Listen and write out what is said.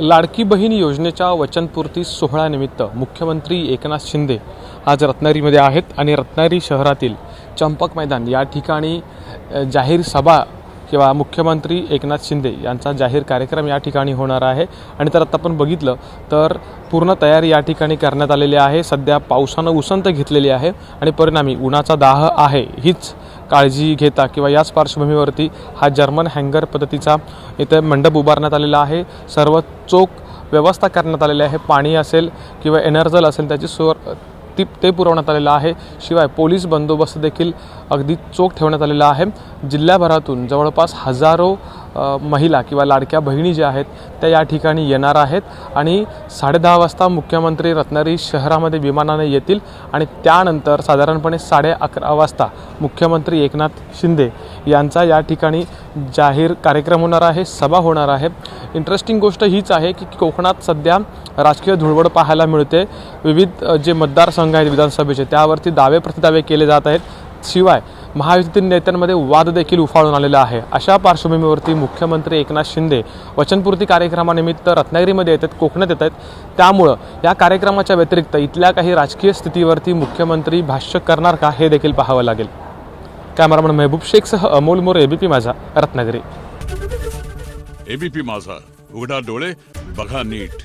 लाडकी बहीण योजनेच्या वचनपूर्ती सोहळ्यानिमित्त मुख्यमंत्री एकनाथ शिंदे आज रत्नागिरीमध्ये आहेत आणि रत्नागिरी शहरातील चंपक मैदान या ठिकाणी जाहीर सभा किंवा मुख्यमंत्री एकनाथ शिंदे यांचा जाहीर कार्यक्रम या ठिकाणी होणार आहे। आणि तर आता आपण बघितलं तर पूर्ण तयारी या ठिकाणी करण्यात आलेली आहे। सध्या पावसानं उसंत घेतलेली आहे आणि परिणामी उन्हाचा दाह आहे हीच काळजी घेता किंवा याच पार्श्वभूमीवरती हा जर्मन हँगर पद्धतीचा इथे मंडप उभारण्यात आलेला आहे। सर्व चोख व्यवस्था करण्यात आलेली आहे। पाणी असेल किंवा एनर्जल असेल त्याची ते पुरवण्यात आलेलं आहे। शिवाय पोलीस बंदोबस्त देखील अगदी चोख ठेवण्यात आलेला आहे। जिल्ह्याभरातून जवळपास हजारो महिला किंवा लाडक्या बहिणी ज्या आहेत त्या या ठिकाणी येणार आहेत आणि 10:30 वाजता मुख्यमंत्री रत्नागिरी शहरामध्ये विमानाने येतील आणि त्यानंतर साधारणपणे 11:30 वाजता मुख्यमंत्री एकनाथ शिंदे यांचा या ठिकाणी जाहीर कार्यक्रम होणार आहे, सभा होणार आहे। इंटरेस्टिंग गोष्ट हीच आहे की कोकणात सध्या राजकीय धुळवड पाहायला मिळते। विविध जे मतदारसंघ आहेत विधानसभेचे त्यावरती दावे प्रतिदावे केले जात आहेत। शिवाय महायुतीतील नेत्यांमध्ये वाद देखील उफाळून आलेला आहे। अशा पार्श्वभूमीवरती मुख्यमंत्री एकनाथ शिंदे वचनपूर्ती कार्यक्रमानिमित्त रत्नागिरीमध्ये येतात, कोकणात येत आहेत। त्यामुळं या कार्यक्रमाच्या व्यतिरिक्त इथल्या काही राजकीय स्थितीवरती मुख्यमंत्री भाष्य करणार का हे देखील पाहावं लागेल। कॅमेरामन मेहबूब शेखसह अमोल मोरे, एबीपी माझा, रत्नागिरी। एबीपी माझा, उघडा डोळे बघा नीट।